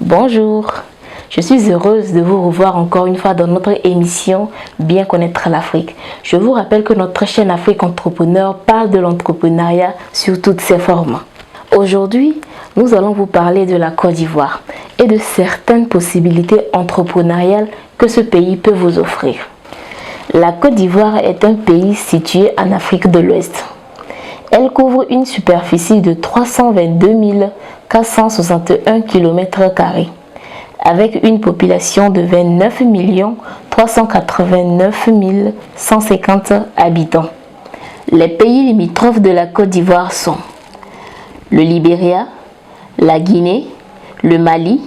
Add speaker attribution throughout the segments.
Speaker 1: Bonjour, je suis heureuse de vous revoir encore une fois dans notre émission Bien connaître l'Afrique. Je vous rappelle que notre chaîne Afrique Entrepreneur parle de l'entrepreneuriat sous toutes ses formes. Aujourd'hui, nous allons vous parler de la Côte d'Ivoire et de certaines possibilités entrepreneuriales que ce pays peut vous offrir. La Côte d'Ivoire est un pays situé en Afrique de l'Ouest. Elle couvre une superficie de 322 461 km², avec une population de 29 389 150 habitants. Les pays limitrophes de la Côte d'Ivoire sont le Libéria, la Guinée, le Mali,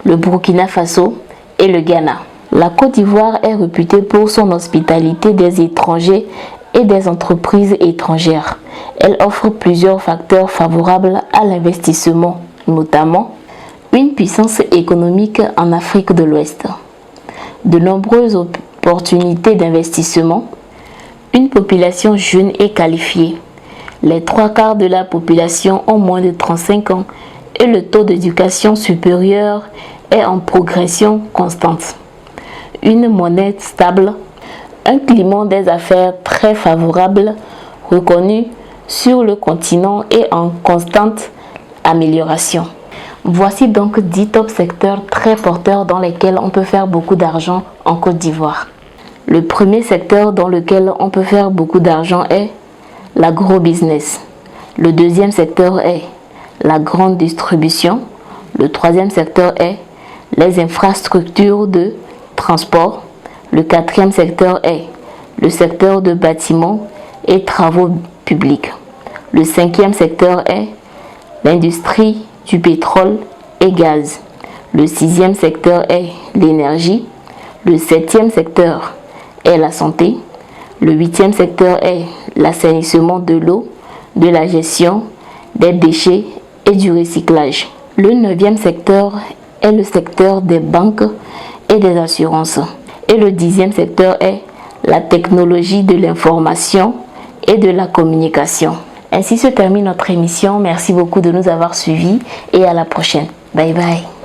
Speaker 1: le Burkina Faso et le Ghana. La Côte d'Ivoire est réputée pour son hospitalité des étrangers et des entreprises étrangères. Elle offre plusieurs facteurs favorables à l'investissement, notamment une puissance économique en Afrique de l'Ouest, de nombreuses opportunités d'investissement, une population jeune et qualifiée. Les 3/4 de la population ont moins de 35 ans et le taux d'éducation supérieure est en progression constante. Une monnaie stable, un climat des affaires très favorable, reconnu sur le continent et en constante amélioration. Voici donc 10 top secteurs très porteurs dans lesquels on peut faire beaucoup d'argent en Côte d'Ivoire. Le premier secteur dans lequel on peut faire beaucoup d'argent est l'agro-business. Le deuxième secteur est la grande distribution. Le troisième secteur est les infrastructures de transport. Le quatrième secteur est le secteur de bâtiments et travaux publics. Le cinquième secteur est l'industrie du pétrole et gaz. Le sixième secteur est l'énergie. Le septième secteur est la santé. Le huitième secteur est l'assainissement de l'eau, de la gestion des déchets et du recyclage. Le neuvième secteur est le secteur des banques et des assurances. Et le 10e secteur est la technologie de l'information et de la communication. Ainsi se termine notre émission. Merci beaucoup de nous avoir suivis et à la prochaine. Bye bye.